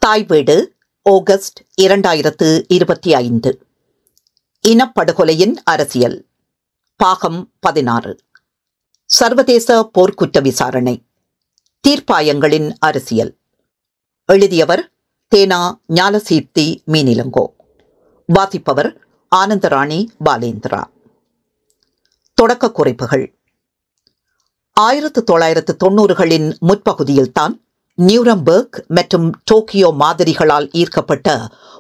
தாய் வீடு ஆகஸ்ட் 2025 இனப்படுகொலையின் அரசியல் பாகம் 16 சர்வதேச போர்க்குற்ற விசாரணை தீர்ப்பாயங்களின் அரசியல். எழுதியவர் தேனா ஞாலசீர்த்தி மீனிலங்கோ. வாசிப்பவர் ஆனந்தராணி பாலேந்திரா. தொடக்க குறிப்புகள். 1990களின் முற்பகுதியில்தான் நியூரம்பர்க் மற்றும் டோக்கியோ மாதிரிகளால் ஈர்க்கப்பட்ட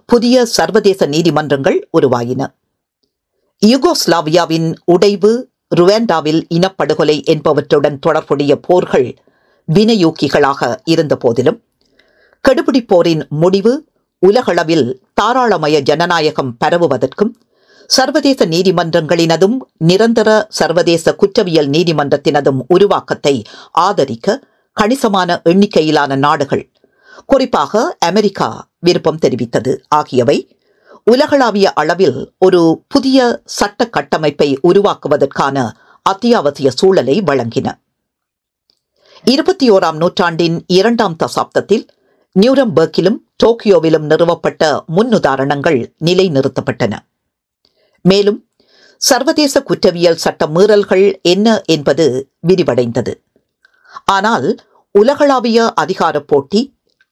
புதிய சர்வதேச நீதிமன்றங்கள் உருவாயின. யூகோஸ்லாவியாவின் உடைவு, ருவாண்டாவில் இனப்படுகொலை என்பவற்றுடன் தொடர்புடைய போர்கள் வினையூக்கிகளாக இருந்த போதிலும், கெடுபிடி போரின் முடிவு உலகளவில் தாராளமய ஜனநாயகம் பரவுவதற்கும் சர்வதேச நீதிமன்றங்களினதும் நிரந்தர சர்வதேச குற்றவியல் நீதிமன்றத்தினதும் உருவாக்கத்தை ஆதரிக்க கணிசமான எண்ணிக்கையிலான நாடுகள், குறிப்பாக அமெரிக்கா விருப்பம் தெரிவித்தது ஆகியவை உலகளாவிய அளவில் ஒரு புதிய சட்ட கட்டமைப்பை உருவாக்குவதற்கான அத்தியாவசிய சூழலை வழங்கின. 21ஆம் நூற்றாண்டின் 2ஆம் தசாப்தத்தில் நியூரம்பர்க்கிலும் டோக்கியோவிலும் நிறுவப்பட்ட முன்னுதாரணங்கள் நிலைநிறுத்தப்பட்டன. மேலும் சர்வதேச குற்றவியல் சட்ட மீறல்கள் என்ன என்பது விரிவடைந்தது. ஆனால் உலகளாவிய அதிகார போட்டி,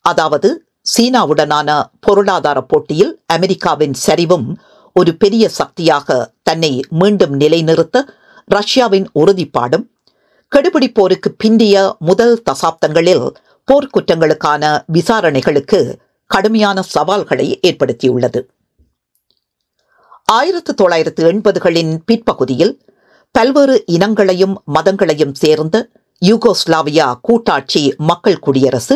அதாவது சீனாவுடனான பொருளாதார போட்டியில் அமெரிக்காவின் சரிவும் ஒரு பெரிய சக்தியாக தன்னை மீண்டும் நிலைநிறுத்த ரஷ்யாவின் உறுதிப்பாடும், கெடுபிடி போருக்கு பிந்திய முதல் தசாப்தங்களில் போர்க்குற்றங்களுக்கான விசாரணைகளுக்கு கடுமையான சவால்களை ஏற்படுத்தியுள்ளது. 1980களின் பிற்பகுதியில் பல்வேறு இனங்களையும் மதங்களையும் சேர்ந்த யூகோஸ்லாவியா கூட்டாட்சி மக்கள் குடியரசு,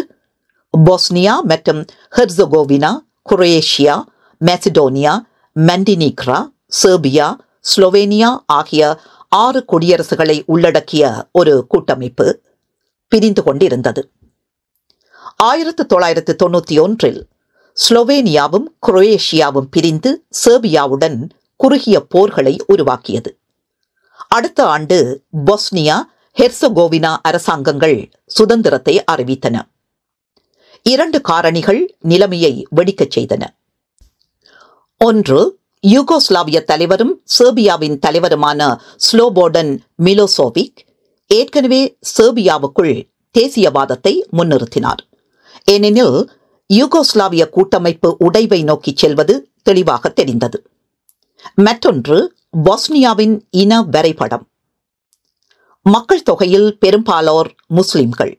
பொஸ்னியா மற்றும் Herzegovina, Croatia, Macedonia, Montenegro, Serbia, Slovenia ஆகிய 6 குடியரசுகளை உள்ளடக்கிய ஒரு கூட்டமைப்பு பிரிந்து கொண்டிருந்தது. 1991இல் ஸ்லோவேனியாவும் குரோயேஷியாவும் பிரிந்து செர்பியாவுடன் குறுகிய போர்களை உருவாக்கியது. அடுத்த ஆண்டு பொஸ்னியா, ஹெர்சகோவினா அரசாங்கங்கள் சுதந்திரத்தை அறிவித்தன. 2 காரணிகள் நிலைமையை வெடிக்கச் செய்தன. ஒன்று, யூகோஸ்லாவிய தலைவரும் செர்பியாவின் தலைவருமான ஸ்லோபோடன் மிலோசோவிக் ஏற்கனவே செர்பியாவுக்குள் தேசியவாதத்தை முன்னிறுத்தினார். ஏனெனில் யூகோஸ்லாவிய கூட்டமைப்பு உடைவை நோக்கி செல்வது தெளிவாக தெரிந்தது. மற்றொன்று, பொஸ்னியாவின் இன வரைபடம். மக்கள் தொகையில் பெரும்பாலோர் முஸ்லிம்கள்,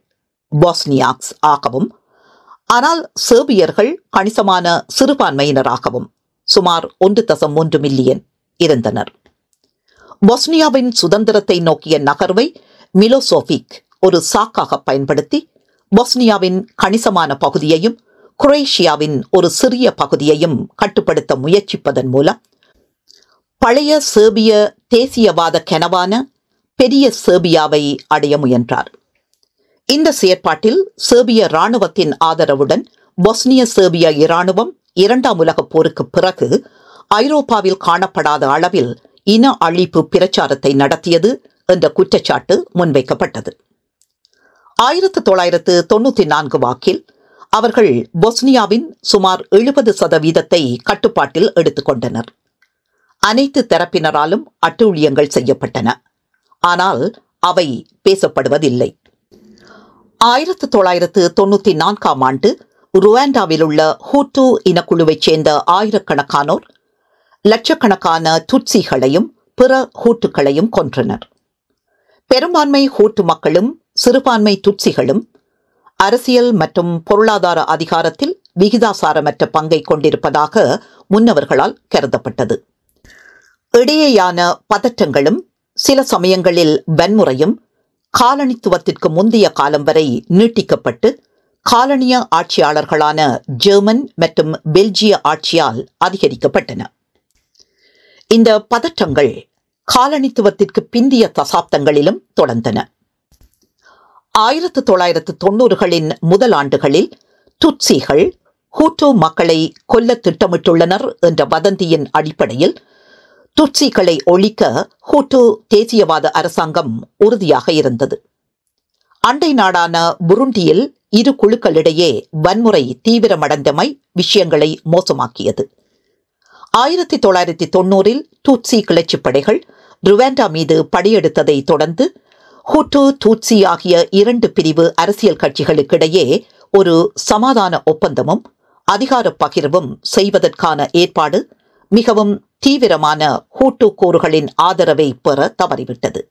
பொஸ்னியாக்ஸ் ஆகவும், ஆனால் செர்பியர்கள் கணிசமான சிறுபான்மையினராகவும் சுமார் 1.3 மில்லியன் இருந்தனர். பொஸ்னியாவின் சுதந்திரத்தை நோக்கிய நகர்வை மிலோசோவிக் ஒரு சாக்காக பயன்படுத்தி பொஸ்னியாவின் கணிசமான பகுதியையும் குரோயேஷியாவின் ஒரு சிறிய பகுதியையும் கட்டுப்படுத்த முயற்சிப்பதன் மூலம் பழைய செர்பிய தேசியவாத கனவான பெரிய செர்பியாவை அடைய முயன்றார். இந்த செயற்பாட்டில் செர்பிய இராணுவத்தின் ஆதரவுடன் பொஸ்னிய செர்பிய இராணுவம் 2ஆம் உலகப் போருக்கு பிறகு ஐரோப்பாவில் காணப்படாத அளவில் இன அழிப்பு பிரச்சாரத்தை நடத்தியது என்ற குற்றச்சாட்டு முன்வைக்கப்பட்டது. 1994 வாக்கில் அவர்கள் பொஸ்னியாவின் சுமார் 70% கட்டுப்பாட்டில் எடுத்துக்கொண்டனர். அனைத்து தரப்பினராலும் அட்டூழியங்கள் செய்யப்பட்டன, ஆனால் அவை பேசப்படுவதில்லை. 1994ஆம் ஆண்டு ருவாண்டாவில் உள்ள ஹூட்டு இனக்குழுவைச் சேர்ந்த ஆயிரக்கணக்கானோர் லட்சக்கணக்கான துட்சிகளையும் பிற ஹூட்டுக்களையும் கொன்றனர். பெரும்பான்மை ஹூட்டு மக்களும் சிறுபான்மை துட்சிகளும் அரசியல் மற்றும் பொருளாதார அதிகாரத்தில் விகிதாசாரமற்ற பங்கை கொண்டிருப்பதாக முன்னவர்களால் கருதப்பட்டது. இடையேயான பதற்றங்களும் சில சமயங்களில் வன்முறையும் காலனித்துவத்திற்கு முந்தைய காலம் வரை நீட்டிக்கப்பட்டு காலனிய ஆட்சியாளர்களான ஜெர்மன் மற்றும் பெல்ஜிய ஆட்சியால் அதிகரிக்கப்பட்டன. இந்த பதற்றங்கள் காலனித்துவத்திற்கு பிந்திய தசாப்தங்களிலும் தொடர்ந்தன. 1990களின் முதல் ஆண்டுகளில் துட்சிகள் ஹூட்டு மக்களை கொல்ல திட்டமிட்டுள்ளனர் என்ற வதந்தியின் அடிப்படையில் துட்சிகளை ஒழிக்க ஹூட்டு தேசியவாத அரசாங்கம் உறுதியாக இருந்தது. அண்டை நாடான புருண்டியில் இரு குழுக்களிடையே வன்முறை தீவிரமடைந்தமை விஷயங்களை மோசமாக்கியது. 1990 டூட்சி கிளர்ச்சிப் படைகள் ருவாண்டா மீது படையெடுத்ததை தொடர்ந்து ஹுட்டு டூட்சி ஆகிய இரண்டு பிரிவு அரசியல் கட்சிகளுக்கிடையே ஒரு சமாதான ஒப்பந்தமும் அதிகார பகிர்வும் செய்வதற்கான ஏற்பாடு மிகவும் தீவிரமான ஹூட்டு கூறுகளின் ஆதரவை பெற தவறிவிட்டது.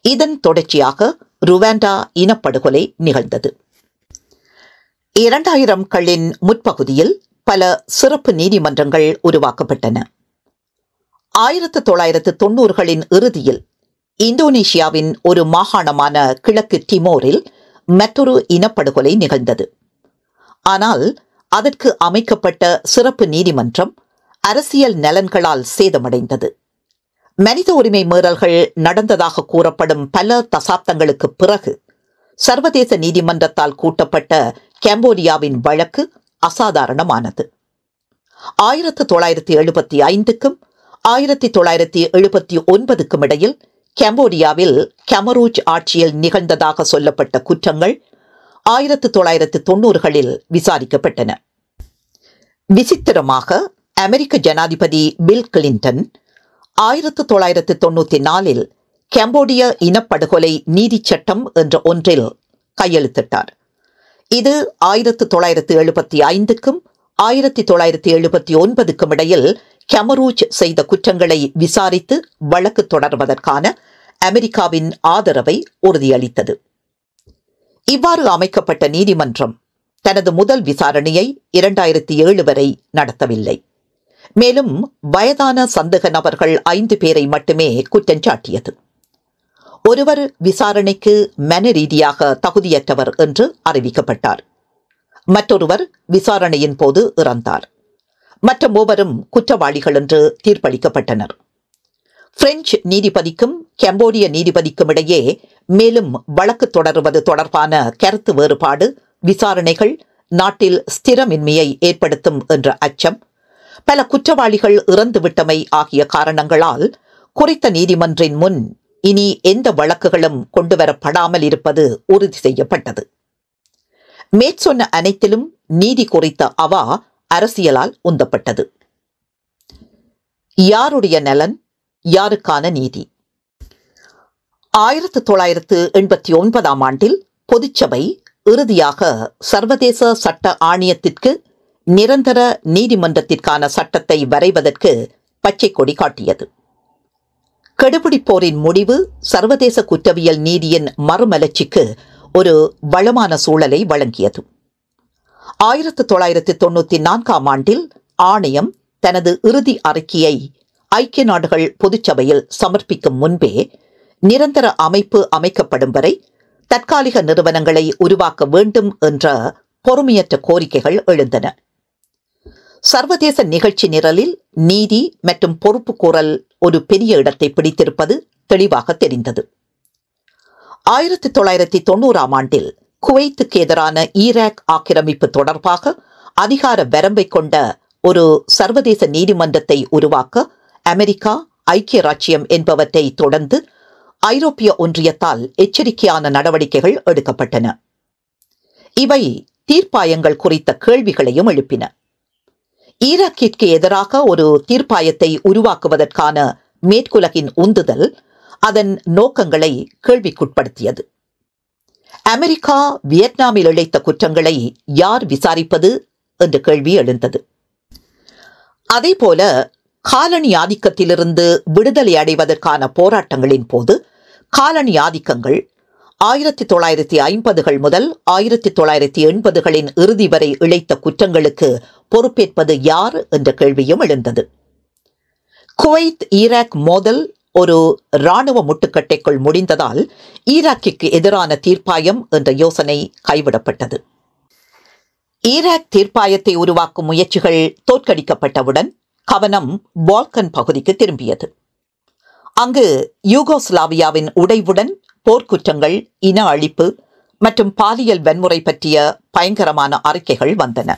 இதன் தொடர்ச்சியாக ருவாண்டா இனப்படுகொலை நிகழ்ந்தது. 2000களின் முற்பகுதியில் பல சிறப்பு நீதிமன்றங்கள் உருவாக்கப்பட்டன. 1990களின் இறுதியில் இந்தோனேஷியாவின் ஒரு மாகாணமான கிழக்கு டிமோரில் மற்றொரு இனப்படுகொலை நிகழ்ந்தது. ஆனால் அதற்கு அமைக்கப்பட்ட சிறப்பு நீதிமன்றம் அரசியல் நலன்களால் சேதமடைந்தது. மனித உரிமை மீறல்கள் நடந்ததாக கூறப்படும் பல தசாப்தங்களுக்கு பிறகு சர்வதேச நீதிமன்றத்தால் கூட்டப்பட்ட கம்போடியாவின் வழக்கு அசாதாரணமானது. 1975க்கும் 1979க்கும் இடையில் கம்போடியாவில் கமரூஜ் ஆட்சியில் நிகழ்ந்ததாக சொல்லப்பட்ட குற்றங்கள் 1990களில் விசாரிக்கப்பட்டன. விசித்திரமாக அமெரிக்க ஜனாதிபதி பில் கிளின்டன் 1994 கம்போடிய இனப்படுகொலை நீதி சட்டம் என்ற ஒன்றில் கையெழுத்திட்டார். இது 1975க்கும் 1979க்கும் இடையில் கமரூஜ் செய்த குற்றங்களை விசாரித்து வழக்கு தொடர்வதற்கான அமெரிக்காவின் ஆதரவை உறுதியளித்தது. இவ்வாறு அமைக்கப்பட்ட நீதிமன்றம் தனது முதல் விசாரணையை 2007 வரை நடத்தவில்லை. மேலும் வயதான சந்தேக நபர்கள் 5 பேரை மட்டுமே குற்றஞ்சாட்டியது. ஒருவர் விசாரணைக்கு மன ரீதியாக தகுதியற்றவர் என்று அறிவிக்கப்பட்டார். மற்றொருவர் விசாரணையின் போது இறந்தார். மற்ற மூவரும் குற்றவாளிகள் என்று தீர்ப்பளிக்கப்பட்டனர். பிரெஞ்சு நீதிபதிக்கும் கம்போடிய நீதிபதிக்கும் இடையே மேலும் வழக்கு தொடருவது தொடர்பான கருத்து வேறுபாடு, விசாரணைகள் நாட்டில் ஸ்திரமின்மையை ஏற்படுத்தும் என்ற அச்சம், பல குற்றவாளிகள் இறந்துவிட்டமை ஆகிய காரணங்களால் குறித்த நீதிமன்றின் முன் இனி எந்த வழக்குகளும் கொண்டுவரப்படாமல் இருப்பது உறுதி செய்யப்பட்டது. மேற்சொன்ன அனைத்திலும் நீதி குறித்த அவா அரசியலால் உந்தப்பட்டது. யாருடைய நலன், யாருக்கான நீதி? 1989ஆம் ஆண்டில் பொதுச்சபை இறுதியாக சர்வதேச சட்ட ஆணையத்திற்கு நிரந்தர நீதிமன்றத்திற்கான சட்டத்தை வரைவதற்கு பச்சை கொடி காட்டியது. கெடுபிடிப்போரின் முடிவு சர்வதேச குற்றவியல் நீதியின் மறுமலர்ச்சிக்கு ஒரு வளமான சூழலை வழங்கியது. 1994ஆம் ஆண்டில் ஆணையம் தனது இறுதி அறிக்கையை ஐக்கிய நாடுகள் பொதுச்சபையில் சமர்ப்பிக்கும் முன்பே நிரந்தர அமைப்பு அமைக்கப்படும் வரை தற்காலிக நிறுவனங்களை உருவாக்க வேண்டும் என்ற பொறுமையற்ற கோரிக்கைகள் எழுந்தன. சர்வதேச நிகழ்ச்சி நிரலில் நீதி மற்றும் பொறுப்பு கூறல் ஒரு பெரிய இடத்தை பிடித்திருப்பது தெளிவாக தெரிந்தது. 1990ஆம் ஆண்டில் குவைத்துக்கு எதிரான ஈராக் ஆக்கிரமிப்பு தொடர்பாக அதிகார வரம்பை கொண்ட ஒரு சர்வதேச நீதிமன்றத்தை உருவாக்க அமெரிக்கா, ஐக்கிய ராச்சியம் என்பவற்றை தொடர்ந்து ஐரோப்பிய ஒன்றியத்தால் எச்சரிக்கையான நடவடிக்கைகள் எடுக்கப்பட்டன. இவை தீர்ப்பாயங்கள் குறித்த கேள்விகளையும் எழுப்பின. ஈராக்கிற்கு எதிராக ஒரு தீர்ப்பாயத்தை உருவாக்குவதற்கான மேற்குலகின் உந்துதல் அதன் நோக்கங்களை கேள்விக்குட்படுத்தியது. அமெரிக்கா வியட்நாமில் இழைத்த குற்றங்களை யார் விசாரிப்பது என்ற கேள்வி எழுந்தது. அதேபோல காலனி ஆதிக்கத்திலிருந்து விடுதலை அடைவதற்கான போராட்டங்களின் போது காலனி ஆதிக்கங்கள் 1950கள் முதல் 1980களின் இறுதி வரை இழைத்த குற்றங்களுக்கு பொறுப்பேற்பது யார் என்ற கேள்வியும் எழுந்தது. குவைத் ஈராக் மோதல் ஒரு இராணுவ முட்டுக்கட்டைக்குள் முடிந்ததால் ஈராக்கிற்கு எதிரான தீர்ப்பாயம் என்ற யோசனை கைவிடப்பட்டது. ஈராக் தீர்ப்பாயத்தை உருவாக்கும் முயற்சிகள் தோற்கடிக்கப்பட்டவுடன் கவனம் பால்கன் பகுதிக்கு திரும்பியது. அங்கு யூகோஸ்லாவியாவின் உடைவுடன் போர்க்குற்றங்கள், இன அழிப்பு மற்றும் பாலியல் வன்முறை பற்றிய பயங்கரமான அறிக்கைகள் வந்தன.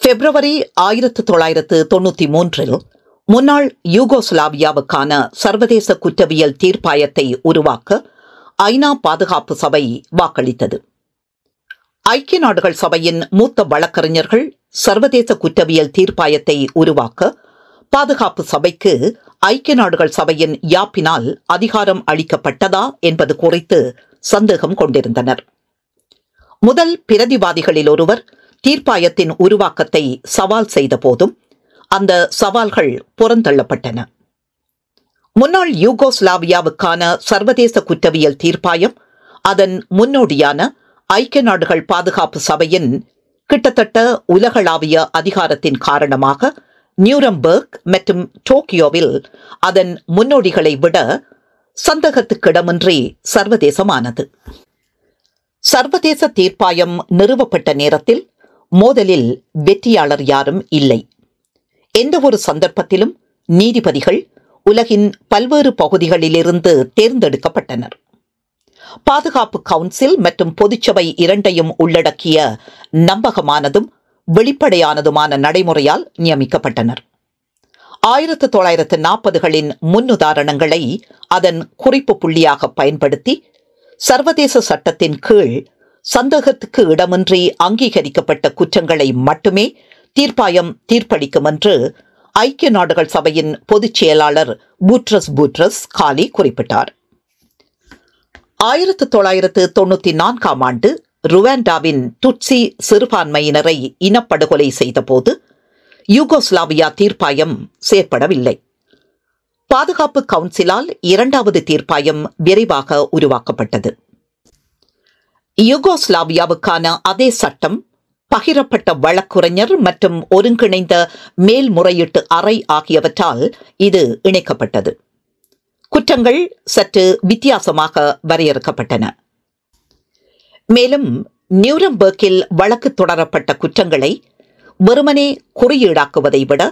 பிப்ரவரி 1993 முன்னாள் யூகோஸ்லாவியாவுக்கான சர்வதேச குற்றவியல் தீர்ப்பாயத்தை உருவாக்க ஐநா பாதுகாப்பு சபை வாக்களித்தது. ஐக்கிய நாடுகள் சபையின் மூத்த வழக்கறிஞர்கள் சர்வதேச குற்றவியல் தீர்ப்பாயத்தை உருவாக்க பாதுகாப்பு சபைக்கு ஐக்கிய நாடுகள் சபையின் யாப்பினால் அதிகாரம் அளிக்கப்பட்டதா என்பது குறித்து சந்தேகம் கொண்டிருந்தனர். முதல் பிரதிவாதிகளில் ஒருவர் தீர்ப்பாயத்தின் உருவாக்கத்தை சவால் செய்த போதும் அந்த சவால்கள் புறந்தள்ளப்பட்டன. முன்னாள் யூகோஸ்லாவியாவுக்கான சர்வதேச குற்றவியல் தீர்ப்பாயம் அதன் முன்னோடியான ஐக்கிய நாடுகள் பாதுகாப்பு சபையின் கிட்டத்தட்ட உலகளாவிய அதிகாரத்தின் காரணமாக நியூரம்பர்க் மற்றும் டோக்கியோவில் அதன் முன்னோடிகளை விட சந்தேகத்துக்கிடமின்றி சர்வதேசமானது. சர்வதேச தீர்ப்பாயம் நிறுவப்பட்ட நேரத்தில் மோதலில் வெற்றியாளர் யாரும் இல்லை. எந்த ஒரு சந்தர்ப்பத்திலும் நீதிபதிகள் உலகின் பல்வேறு பகுதிகளிலிருந்து தேர்ந்தெடுக்கப்பட்டனர். பாதுகாப்பு கவுன்சில் மற்றும் பொதுச்சபை இரண்டையும் உள்ளடக்கிய நம்பகமானதும் வெளிப்படையானதுமான நடைமுறையால் நியமிக்கப்பட்டனர். 1940களின் முன்னுதாரணங்களை அதன் குறிப்பு புள்ளியாக பயன்படுத்தி சர்வதேச சட்டத்தின் கீழ் சந்தேகத்துக்கு இடமின்றி அங்கீகரிக்கப்பட்ட குற்றங்களை மட்டுமே தீர்ப்பாயம் தீர்ப்பளிக்கும் என்று ஐக்கிய நாடுகள் சபையின் பொதுச் செயலாளர் பூட்ரஸ் காலி குறிப்பிட்டார். 1994ஆம் ஆண்டு ருவாண்டாவின் துட்சி சிறுபான்மையினரை இனப்படுகொலை செய்தபோது யூகோஸ்லாவியா தீர்ப்பாயம் செயற்படவில்லை. பாதுகாப்பு கவுன்சிலால் இரண்டாவது தீர்ப்பாயம் விரைவாக உருவாக்கப்பட்டது. யூகோஸ்லாவியாவுக்கான அதே சட்டம், பகிரப்பட்ட வழக்குரைஞர் மற்றும் ஒருங்கிணைந்த மேல்முறையீட்டு அறை ஆகியவற்றால் இது இணைக்கப்பட்டது. குற்றங்கள் சற்று வித்தியாசமாக வரையறுக்கப்பட்டன. மேலும் நியூரம்பர்க்கில் வழக்கு தொடரப்பட்ட குற்றங்களை வெறுமனே குறியீடாக்குவதை விட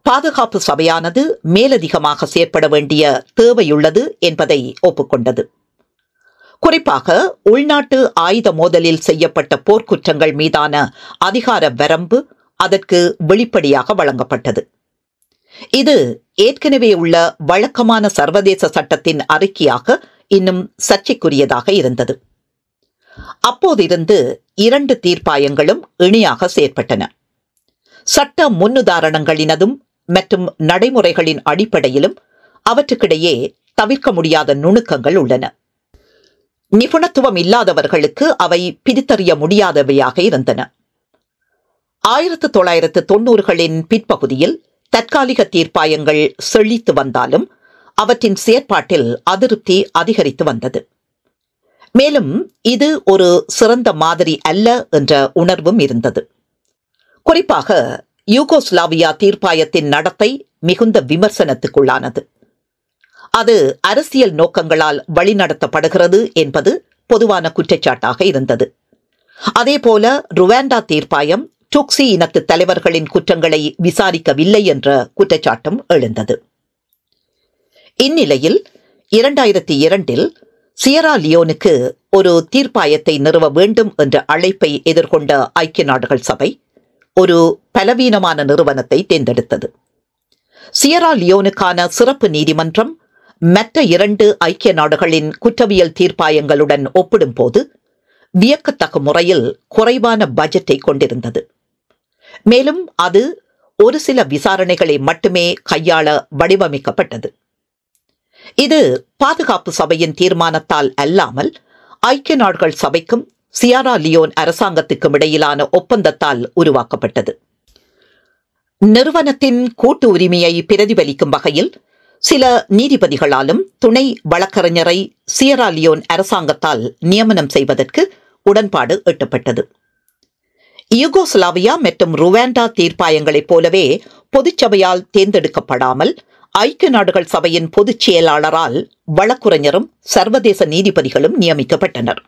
பாதுகாப்பு சபையானது மேலதிகமாக செயற்பட வேண்டிய தேவையுள்ளது என்பதை ஒப்புக்கொண்டது. குறிப்பாக உள்நாட்டு ஆயுத மோதலில் செய்யப்பட்ட போர்க்குற்றங்கள் மீதான அதிகார வரம்பு அதற்கு வெளிப்படையாக வழங்கப்பட்டது. இது ஏற்கனவே உள்ள வழக்கமான சர்வதேச சட்டத்தின் அறிக்கையாக இன்னும் சர்ச்சைக்குரியதாக இருந்தது. அப்போதிருந்து இரண்டு தீர்ப்பாயங்களும் இணையாக செயற்பட்டன. சட்ட முன்னுதாரணங்களினதும் மற்றும் நடைமுறைகளின் அடிப்படையிலும் அவற்றுக்கிடையே தவிர்க்க முடியாத நுணுக்கங்கள் உள்ளன. நிபுணத்துவம் இல்லாதவர்களுக்கு அவை பிரித்தறிய முடியாதவையாக இருந்தன. 1990களின் பிற்பகுதியில் தற்காலிக தீர்ப்பாயங்கள் செழித்து வந்தாலும் அவற்றின் செயற்பாட்டில் அதிருப்தி அதிகரித்து வந்தது. மேலும் இது ஒரு சிறந்த மாதிரி அல்ல என்ற உணர்வும் இருந்தது. குறிப்பாக யூகோஸ்லாவியா தீர்ப்பாயத்தின் நடத்தை மிகுந்த விமர்சனத்துக்குள்ளானது. அது அரசியல் நோக்கங்களால் வழிநடத்தப்படுகிறது என்பது பொதுவான குற்றச்சாட்டாக இருந்தது. அதேபோல ருவாண்டா தீர்ப்பாயம் டுக்சி இனத்து தலைவர்களின் குற்றங்களை விசாரிக்கவில்லை என்ற குற்றச்சாட்டும் எழுந்தது. இந்நிலையில் 2002இல் சியரா லியோனுக்கு ஒரு தீர்ப்பாயத்தை நிறுவ வேண்டும் என்ற அழைப்பை எதிர்கொண்ட ஐக்கிய நாடுகள் சபை ஒரு பலவீனமான நிறுவனத்தை தேர்ந்தெடுத்தது. சியரா லியோனுக்கான சிறப்பு நீதிமன்றம் மற்ற இரண்டு ஐக்கிய நாடுகளின் குற்றவியல் தீர்ப்பாயங்களுடன் ஒப்பிடும்போது வியக்கத்தக்க முறையில் குறைவான பட்ஜெட்டை கொண்டிருந்தது. மேலும் அது ஒரு சில விசாரணைகளை மட்டுமே கையாள வடிவமைக்கப்பட்டது. இது பாதுகாப்பு சபையின் தீர்மானத்தால் அல்லாமல் ஐக்கிய நாடுகள் சபைக்கும் சியரா லியோன் அரசாங்கத்துக்கும் இடையிலான ஒப்பந்தத்தால் உருவாக்கப்பட்டது. நிறுவனத்தின் கூட்டு உரிமையை பிரதிபலிக்கும் வகையில் சில நீதிபதிகளாலும் துணை வழக்கறிஞரை சியரா லியோன் அரசாங்கத்தால் நியமனம் செய்வதற்கு உடன்பாடு எட்டப்பட்டது. யூகோஸ்லாவியா மற்றும் ருவாண்டா தீர்ப்பாயங்களைப் போலவே பொதுச்சபையால் தேர்ந்தெடுக்கப்படாமல் ஐக்கிய நாடுகள் சபையின் பொதுச் செயலாளரால் வழக்குரைஞரும் சர்வதேச நீதிபதிகளும் நியமிக்கப்பட்டனர்.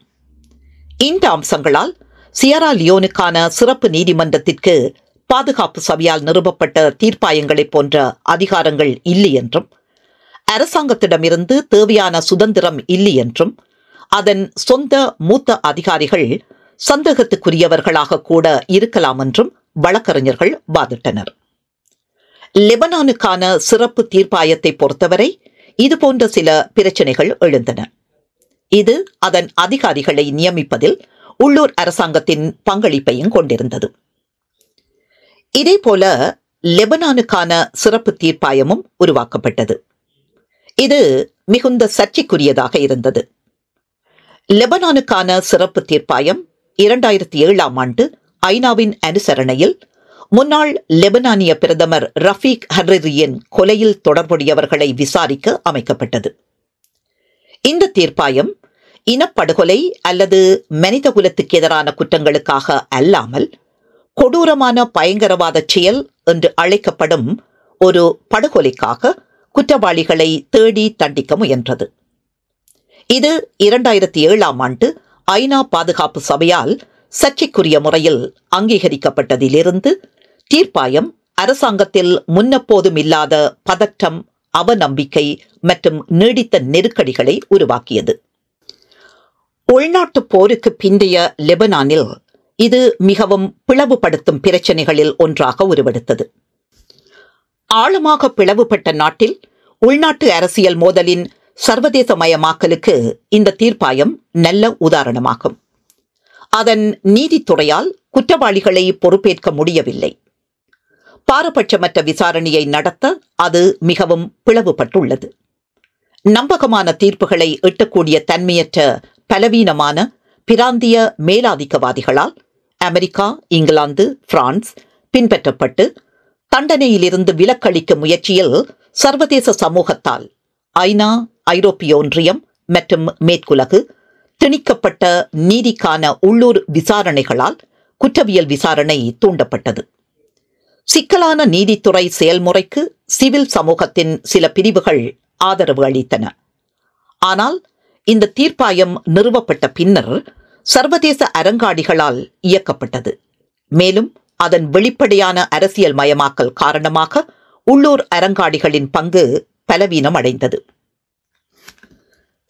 இந்த அம்சங்களால் சியரா லியோனுக்கான சிறப்பு நீதிமன்றத்திற்கு பாதுகாப்பு சபையால் நிறுவப்பட்ட தீர்ப்பாயங்களைப் போன்ற அதிகாரங்கள் இல்லை என்றும், அரசாங்கத்திடமிருந்து தேவையான சுதந்திரம் இல்லை என்றும், அதன் சொந்த மூத்த அதிகாரிகள் சந்தேகத்துக்குரியவர்களாக கூட இருக்கலாம் என்றும் வழக்கறிஞர்கள் வாதிட்டனர். லெபனானுக்கான சிறப்பு தீர்ப்பாயத்தை பொறுத்தவரை இதுபோன்ற சில பிரச்சனைகள் எழுந்தன. இது அதன் அதிகாரிகளை நியமிப்பதில் உள்ளூர் அரசாங்கத்தின் பங்களிப்பையும் கொண்டிருந்தது. இதேபோல லெபனானுக்கான சிறப்பு தீர்ப்பாயமும் உருவாக்கப்பட்டது. இது மிகுந்த சர்ச்சைக்குரியதாக இருந்தது. லெபனானுக்கான சிறப்பு தீர்ப்பாயம் 2007 ஆண்டு ஐநாவின் அனுசரணையில் முன்னாள் லெபனானிய பிரதமர் ரஃபீக் ஹர்ரியின் கொலையில் தொடர்புடையவர்களை விசாரிக்க அமைக்கப்பட்டது. இந்த தீர்ப்பாயம் இனப்படுகொலை அல்லது மனிதகுலத்துக்கு எதிரான குற்றங்களுக்காக அல்லாமல் கொடூரமான பயங்கரவாத செயல் என்று அழைக்கப்படும் ஒரு படுகொலைக்காக குற்றவாளிகளை தேடி தண்டிக்க முயன்றது. இது 2007 ஆண்டு ஐநா பாதுகாப்பு சபையால் சர்ச்சைக்குரிய முறையில் அங்கீகரிக்கப்பட்டதிலிருந்து தீர்ப்பாயம் அரசாங்கத்தில் முன்னெப்போதும் இல்லாத பதற்றம், அவநம்பிக்கை மற்றும் நீடித்த நெருக்கடிகளை உருவாக்கியது. உள்நாட்டு போருக்கு பிந்தைய லெபனானில் இது மிகவும் பிளவுபடுத்தும் பிரச்சனைகளில் ஒன்றாக உருவெடுத்தது. ஆழமாக பிளவுபட்ட நாட்டில் உள்நாட்டு அரசியல் மோதலின் சர்வதேசமயமாக்கலுக்கு இந்த தீர்ப்பாயம் நல்ல உதாரணமாகும். அதன் நீதித்துறையால் குற்றவாளிகளை பொறுப்பேற்க முடியவில்லை. பாரபட்சமற்ற விசாரணையை நடத்த அது மிகவும் பிளவுபட்டுள்ளது. நம்பகமான தீர்ப்புகளை எட்டக்கூடிய தன்மையற்ற பலவீனமான பிராந்திய மேலாதிக்கவாதிகளால் அமெரிக்கா, இங்கிலாந்து, பிரான்ஸ் பின்பற்றப்பட்டு தண்டனையிலிருந்து விலக்களிக்கும் முயற்சியில் சர்வதேச சமூகத்தால் ஐநா, ஐரோப்பிய ஒன்றியம் மற்றும் மேற்குலகு திணிக்கப்பட்ட நீதிக்கான உள்ளூர் விசாரணைகளால் குற்றவியல் விசாரணை தூண்டப்பட்டது. சிக்கலான நீதித்துறை செயல்முறைக்கு சிவில் சமூகத்தின் சில பிரிவுகள் ஆதரவு அளித்தன. ஆனால் இந்த தீர்ப்பாயம் நிறுவப்பட்ட பின்னர் சர்வதேச அரங்காடிகளால் இயக்கப்பட்டது. மேலும் அதன் வெளிப்படையான அரசியல் மயமாக்கல் காரணமாக உள்ளூர் அரங்காடிகளின் பங்கு பலவீனம் அடைந்தது.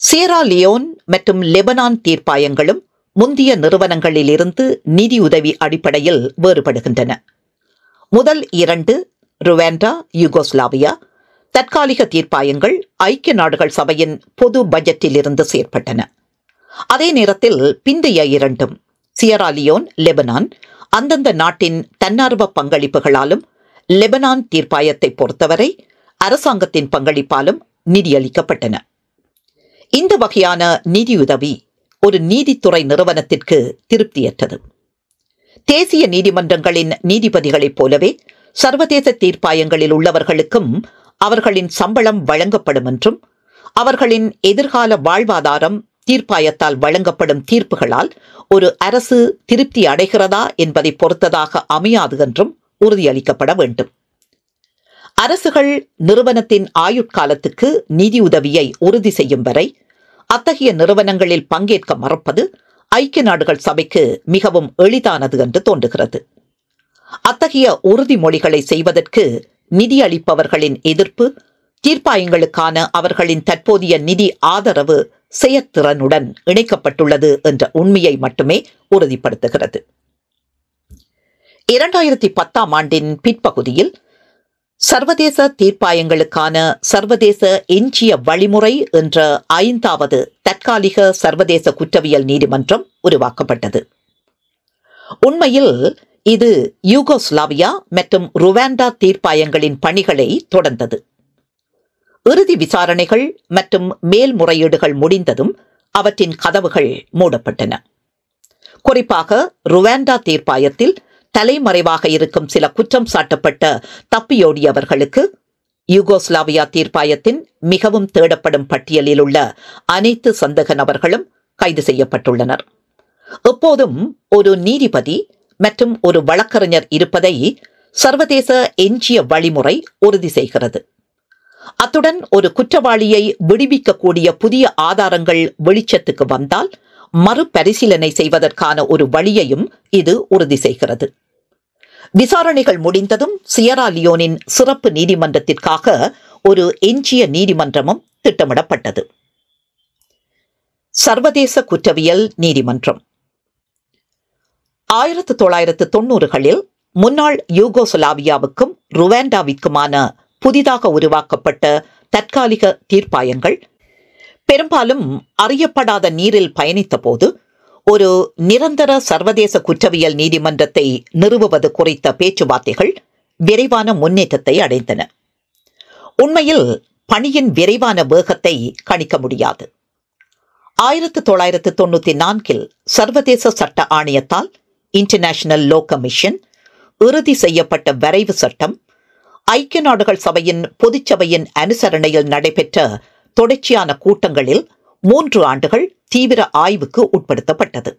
சியரா லியோன் மற்றும் லெபனான் தீர்ப்பாயங்களும் முந்தைய நிறுவனங்களிலிருந்து நிதியுதவி அடிப்படையில் வேறுபடுகின்றன. முதல் இரண்டு, ருவாண்டா, யூகோஸ்லாவியா தற்காலிக தீர்ப்பாயங்கள் ஐக்கிய நாடுகள் சபையின் பொது பட்ஜெட்டிலிருந்து செயற்பட்டன. அதே நேரத்தில் பிந்தைய இரண்டும், சியரா லியோன், லெபனான், அந்தந்த நாட்டின் தன்னார்வ பங்களிப்புகளாலும் லெபனான் தீர்ப்பாயத்தை பொறுத்தவரை அரசாங்கத்தின் பங்களிப்பாலும் நிதியளிக்கப்பட்டன. இந்த வகையான நிதியுதவி ஒரு நீதித்துறை நிறுவனத்திற்கு திருப்தியற்றது. தேசிய நீதிமன்றங்களின் நீதிபதிகளைப் போலவே சர்வதேச தீர்ப்பாயங்களில் உள்ளவர்களுக்கும் அவர்களின் சம்பளம் வழங்கப்படும் என்றும் அவர்களின் எதிர்கால வாழ்வாதாரம் தீர்ப்பாயத்தால் வழங்கப்படும் தீர்ப்புகளால் ஒரு அரசு திருப்தி அடைகிறதா என்பதை பொறுத்ததாக அமையாது என்றும் உறுதியளிக்கப்பட வேண்டும். அரசுகள் நிறுவனத்தின் ஆயுட்காலத்துக்கு நிதியுதவியை உறுதி செய்யும் வரை அத்தகைய நிறுவனங்களில் பங்கேற்க மறுப்பது ஐக்கிய நாடுகள் சபைக்கு மிகவும் எளிதானது என்று தோன்றுகிறது. அத்தகைய உறுதிமொழிகளை செய்வதற்கு நிதியளிப்பவர்களின் எதிர்ப்பு தீர்ப்பாயங்களுக்கான அவர்களின் தற்போதைய நிதி ஆதரவு செயற்திறனுடன் இணைக்கப்பட்டுள்ளது என்ற உண்மையை மட்டுமே உறுதிப்படுத்துகிறது. 2010 ஆண்டின் பிற்பகுதியில் சர்வதேச தீர்ப்பாயங்களுக்கான சர்வதேச எஞ்சிய வழிமுறை என்ற 5வது தற்காலிக சர்வதேச குற்றவியல் நீதிமன்றம் உருவாக்கப்பட்டது. உண்மையில் இது யூகோஸ்லாவியா மற்றும் ருவாண்டா தீர்ப்பாயங்களின் பணிகளை தொடர்ந்தது. இறுதி விசாரணைகள் மற்றும் மேல்முறையீடுகள் முடிந்ததும் அவற்றின் கதவுகள் மூடப்பட்டன. குறிப்பாக ருவாண்டா தீர்ப்பாயத்தில் தலைமறைவாக இருக்கும் சில குற்றம் சாட்டப்பட்ட தப்பியோடியவர்களுக்கு யூகோஸ்லாவியா தீர்ப்பாயத்தின் மிகவும் தேடப்படும் பட்டியலில் உள்ள அனைத்து சந்தேக நபர்களும் கைது செய்யப்பட்டுள்ளனர். எப்போதும் ஒரு நீதிபதி மற்றும் ஒரு வழக்கறிஞர் இருப்பதை சர்வதேச எஞ்சிய வழிமுறை உறுதி செய்கிறது. அத்துடன் ஒரு குற்றவாளியை விடுவிக்கக்கூடிய புதிய ஆதாரங்கள் வெளிச்சத்துக்கு வந்தால் மறுபரிசீலனை செய்வதற்கான ஒரு வழியையும் இது உறுதி செய்கிறது. விசாரணைகள் முடிந்ததும் சியரா லியோனின் சிறப்பு நீதிமன்றத்திற்காக ஒரு எஞ்சிய நீதிமன்றமும் திட்டமிடப்பட்டது. சர்வதேச குற்றவியல் நீதிமன்றம் 1990களில் முன்னாள் யூகோஸ்லாவியாவுக்கும் ருவாண்டாவிற்குமான புதிதாக உருவாக்கப்பட்ட தற்காலிக தீர்ப்பாயங்கள் பெரும்பாலும் அறியப்படாத நீரில் பயணித்த போது ஒரு நிரந்தர சர்வதேச குற்றவியல் நீதிமன்றத்தை நிறுவுவது குறித்த பேச்சுவார்த்தைகள் விரைவான முன்னேற்றத்தை அடைந்தன. உண்மையில் பணியின் விரைவான வேகத்தை கணிக்க முடியாது. 1994 சர்வதேச சட்ட ஆணையத்தால் இன்டர்நேஷனல் லோ கமிஷன் இறுதி செய்யப்பட்ட வரைவு சட்டம் ஐக்கிய நாடுகள் சபையின் பொதுச்சபையின் அனுசரணையில் நடைபெற்ற தொடர்ச்சியான கூட்டங்களில் 3 ஆண்டுகள் தீவிர ஆய்வுக்கு உட்படுத்தப்பட்டது.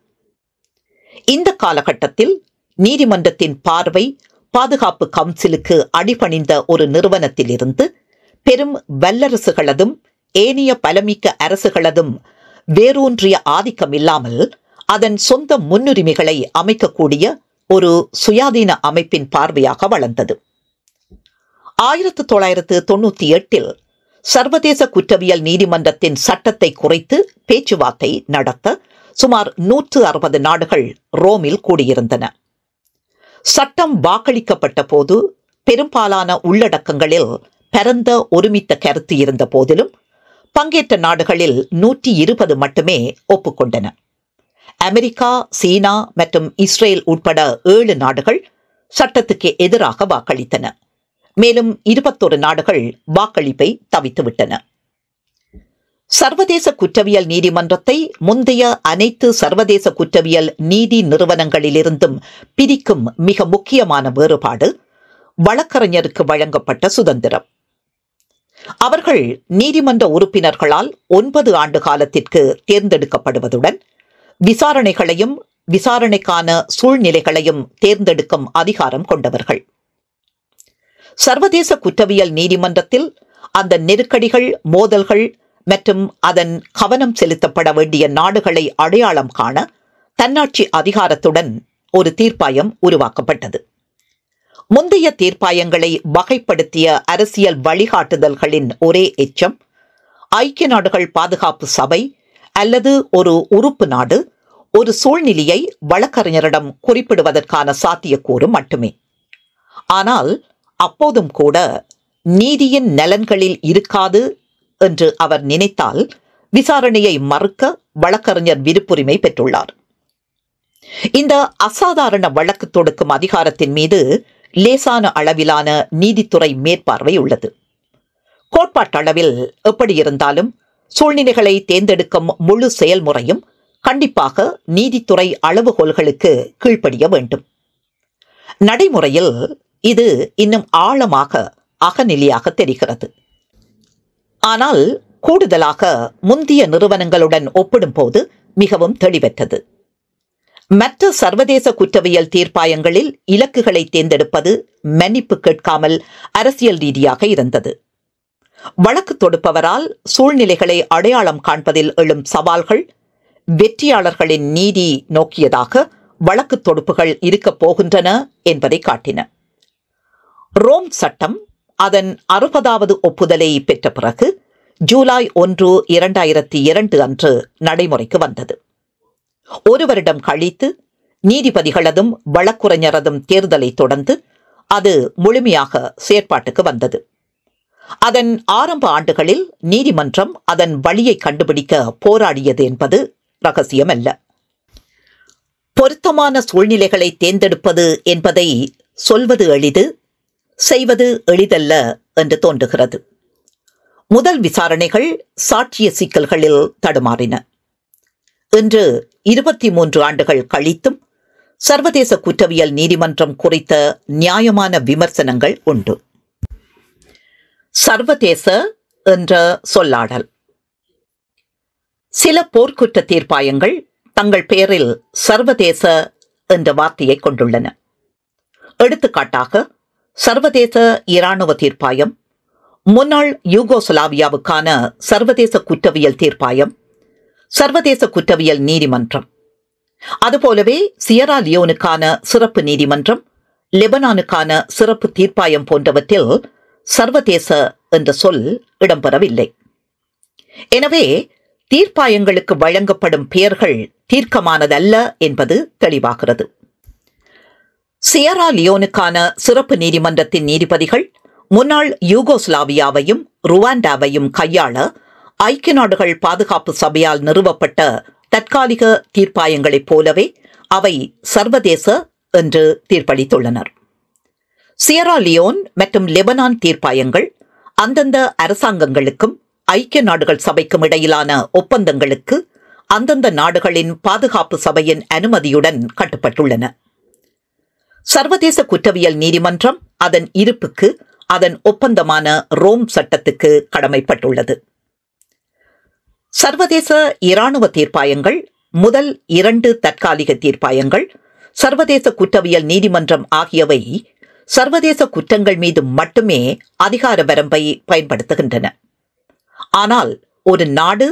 இந்த காலகட்டத்தில் நீதிமன்றத்தின் பார்வை பாதுகாப்பு கவுன்சிலுக்கு அடிபணிந்த ஒரு நிறுவனத்திலிருந்து பெரும் வல்லரசுகளதும் ஏனைய பலமிக்க அரசுகளதும் வேரூன்றிய ஆதிக்கம் இல்லாமல் அதன் சொந்த முன்னுரிமைகளை அமைக்கக்கூடிய ஒரு சுயாதீன அமைப்பின் பார்வையாக வளர்ந்தது. 1998 சர்வதேச குற்றவியல் நீதிமன்றத்தின் சட்டத்தை குறைத்து பேச்சுவார்த்தை நடத்த சுமார் 160 நாடுகள் ரோமில் கூடியிருந்தன. சட்டம் வாக்களிக்கப்பட்ட போது பெரும்பாலான உள்ளடக்கங்களில் பரந்த ஒருமித்த கருத்து இருந்த போதிலும் பங்கேற்ற நாடுகளில் 120 மட்டுமே ஒப்புக்கொண்டன. அமெரிக்கா, சீனா மற்றும் இஸ்ரேல் உட்பட 7 நாடுகள் சட்டத்துக்கு எதிராக வாக்களித்தன. மேலும் 21 நாடுகள் வாக்களிப்பை தவித்துவிட்டன. சர்வதேச குற்றவியல் நீதிமன்றத்தை முந்தைய அனைத்து சர்வதேச குற்றவியல் நீதி நிறுவனங்களிலிருந்தும் பிரிக்கும் மிக முக்கியமான வேறுபாடு வழக்கறிஞருக்கு வழங்கப்பட்ட சுதந்திரம். அவர்கள் நீதிமன்ற உறுப்பினர்களால் 9 ஆண்டு காலத்திற்கு தேர்ந்தெடுக்கப்படுவதுடன் விசாரணைகளையும் விசாரணைக்கான சூழ்நிலைகளையும் தேர்ந்தெடுக்கும் அதிகாரம் கொண்டவர்கள். சர்வதேச குற்றவியல் நீதிமன்றத்தில் அந்த நெருக்கடிகள், மோதல்கள் மற்றும் அதன் கவனம் செலுத்தப்பட வேண்டிய நாடுகளை அடையாளம் காண தன்னாட்சி அதிகாரத்துடன் ஒரு தீர்ப்பாயம் உருவாக்கப்பட்டது. முந்தைய தீர்ப்பாயங்களை வகைப்படுத்திய அரசியல் வழிகாட்டுதல்களின் ஒரே எச்சம் ஐக்கிய நாடுகள் பாதுகாப்பு சபை அல்லது ஒரு உறுப்பு நாடு ஒரு சூழ்நிலையை வழக்கறிஞரிடம் குறிப்பிடுவதற்கான சாத்தியக்கூறு மட்டுமே. ஆனால் அப்போதும் கூட நீதியின் நலன்களில் இருக்காது என்று அவர் நினைத்தால் விசாரணையை மறுக்க வழக்கறிஞர் விருப்புரிமை பெற்றுள்ளார். இந்த அசாதாரண வழக்கு தொடுக்கும் அதிகாரத்தின் மீது லேசான அளவிலான நீதித்துறை மேற்பார்வை உள்ளது. கோட்பாட்டளவில் எப்படி இருந்தாலும் சூழ்நிலைகளை தேர்ந்தெடுக்கும் முழு செயல்முறையும் கண்டிப்பாக நீதித்துறை அளவுகோல்களுக்கு கீழ்ப்படிய வேண்டும். நடைமுறையில் இது இன்னும் ஆழமாக அகநிலையாக தெரிகிறது. ஆனால் கூடுதலாக முந்தைய நிறுவனங்களுடன் ஒப்பிடும்போது மிகவும் தெளிவற்றது. மற்ற சர்வதேச குற்றவியல் தீர்ப்பாயங்களில் இலக்குகளை தேர்ந்தெடுப்பது மன்னிப்பு கேட்காமல் அரசியல் ரீதியாக இருந்தது. வழக்கு தொடுப்பவரால் சூழ்நிலைகளை அடையாளம் காண்பதில் எழும் சவால்கள் வெற்றியாளர்களின் நீதி நோக்கியதாக வழக்கு தொடுப்புகள் இருக்கப் போகின்றன என்பதை காட்டின. ரோம் சட்டம் அதன் 60வது ஒப்புதலை பெற்ற பிறகு ஜூலை 1, 2002 அன்று நடைமுறைக்கு வந்தது. 1 வருடம் கழித்து நீதிபதிகளதும் வழக்குரைஞரதும் தேர்தலை தொடர்ந்து அது முழுமையாக செயற்பாட்டுக்கு வந்தது. அதன் ஆரம்ப ஆண்டுகளில் நீதிமன்றம் அதன் வழியை கண்டுபிடிக்க போராடியது என்பது ரகசியமல்ல. பொருத்தமான சூழ்நிலைகளை தேர்ந்தெடுப்பது என்பதை சொல்வது எளிது, செய்வது எளிதல்ல என்று தோன்றுகிறது. முதல் விசாரணைகள் சாட்சிய சிக்கல்களில் தடுமாறின. இன்று 23 ஆண்டுகள் கழித்தும் சர்வதேச குற்றவியல் நீதிமன்றம் குறித்த நியாயமான விமர்சனங்கள் உண்டு. சர்வதேச என்ற சொல்லாடல். சில போர்க்குற்ற தீர்ப்பாயங்கள் தங்கள் பெயரில் சர்வதேச என்ற வார்த்தையை கொண்டுள்ளன. எடுத்துக்காட்டாக சர்வதேச இராணுவ தீர்ப்பாயம், முன்னாள் யூகோஸ்லாவியாவுக்கான சர்வதேச குற்றவியல் தீர்ப்பாயம், சர்வதேச குற்றவியல் நீதிமன்றம். அதுபோலவே சியரா லியோனுக்கான சிறப்பு நீதிமன்றம், லெபனானுக்கான சிறப்பு தீர்ப்பாயம் போன்றவற்றில் சர்வதேச என்ற சொல் இடம்பெறவில்லை. எனவே தீர்ப்பாயங்களுக்கு வழங்கப்படும் பெயர்கள் தீர்க்கமானதல்ல என்பது தெளிவாகிறது. சியரா லியோனுக்கான சிறப்பு நீதிமன்றத்தின் நீதிபதிகள் முன்னாள் யூகோஸ்லாவியாவையும் ருவாண்டாவையும் கையாள ஐக்கிய நாடுகள் பாதுகாப்பு சபையால் நிறுவப்பட்ட தற்காலிக தீர்ப்பாயங்களைப் போலவே அவை சர்வதேச என்று தீர்ப்பளித்துள்ளனர். சியரா லியோன் மற்றும் லெபனான் தீர்ப்பாயங்கள் அந்தந்த அரசாங்கங்களுக்கும் ஐக்கிய நாடுகள் சபைக்கும் இடையிலான ஒப்பந்தங்களுக்கு அந்தந்த நாடுகளின் பாதுகாப்பு சபையின் அனுமதியுடன் கட்டுப்பட்டுள்ளன. சர்வதேச குற்றவியல் நீதிமன்றம் அதன் இருப்புக்கு அதன் ஒப்பந்தமான ரோம் சட்டத்துக்கு கடமைப்பட்டுள்ளது. சர்வதேச இராணுவ தீர்ப்பாயங்கள் முதல் 2 தற்காலிக தீர்ப்பாயங்கள் சர்வதேச குற்றவியல் நீதிமன்றம் ஆகியவை சர்வதேச குற்றங்கள் மீது மட்டுமே அதிகார வரம்பை பயன்படுத்துகின்றன. ஆனால் ஒரு நாடு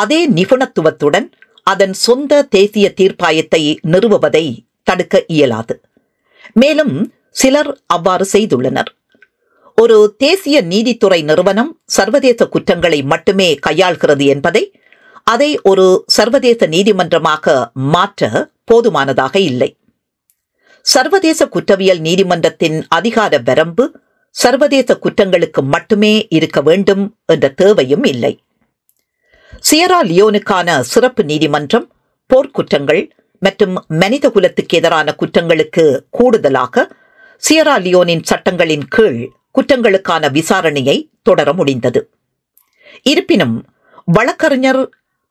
அதே நிபுணத்துவத்துடன் அதன் சொந்த தேசிய தீர்ப்பாயத்தை நிறுவுவதை தடுக்க இயலாது. மேலும் சிலர் அவ்வாறு செய்துள்ளனர். ஒரு தேசிய நீதித்துறை நிறுவனம் சர்வதேச குற்றங்களை மட்டுமே கையாள்கிறது என்பதை அதை ஒரு சர்வதேச நீதிமன்றமாக மாற்ற போதுமானதாக இல்லை. சர்வதேச குற்றவியல் நீதிமன்றத்தின் அதிகார வரம்பு சர்வதேச குற்றங்களுக்கு மட்டுமே இருக்க வேண்டும் என்ற தேவையும் இல்லை. சியரா லியோனுக்கான சிறப்பு நீதிமன்றம் போர்க்குற்றங்கள் மற்றும் மனித குலத்துக்கு எதிரான குற்றங்களுக்கு கூடுதலாக சியரா லியோனின் சட்டங்களின் கீழ் குற்றங்களுக்கான விசாரணையை தொடர முடிந்தது. இருப்பினும் வழக்கறிஞர்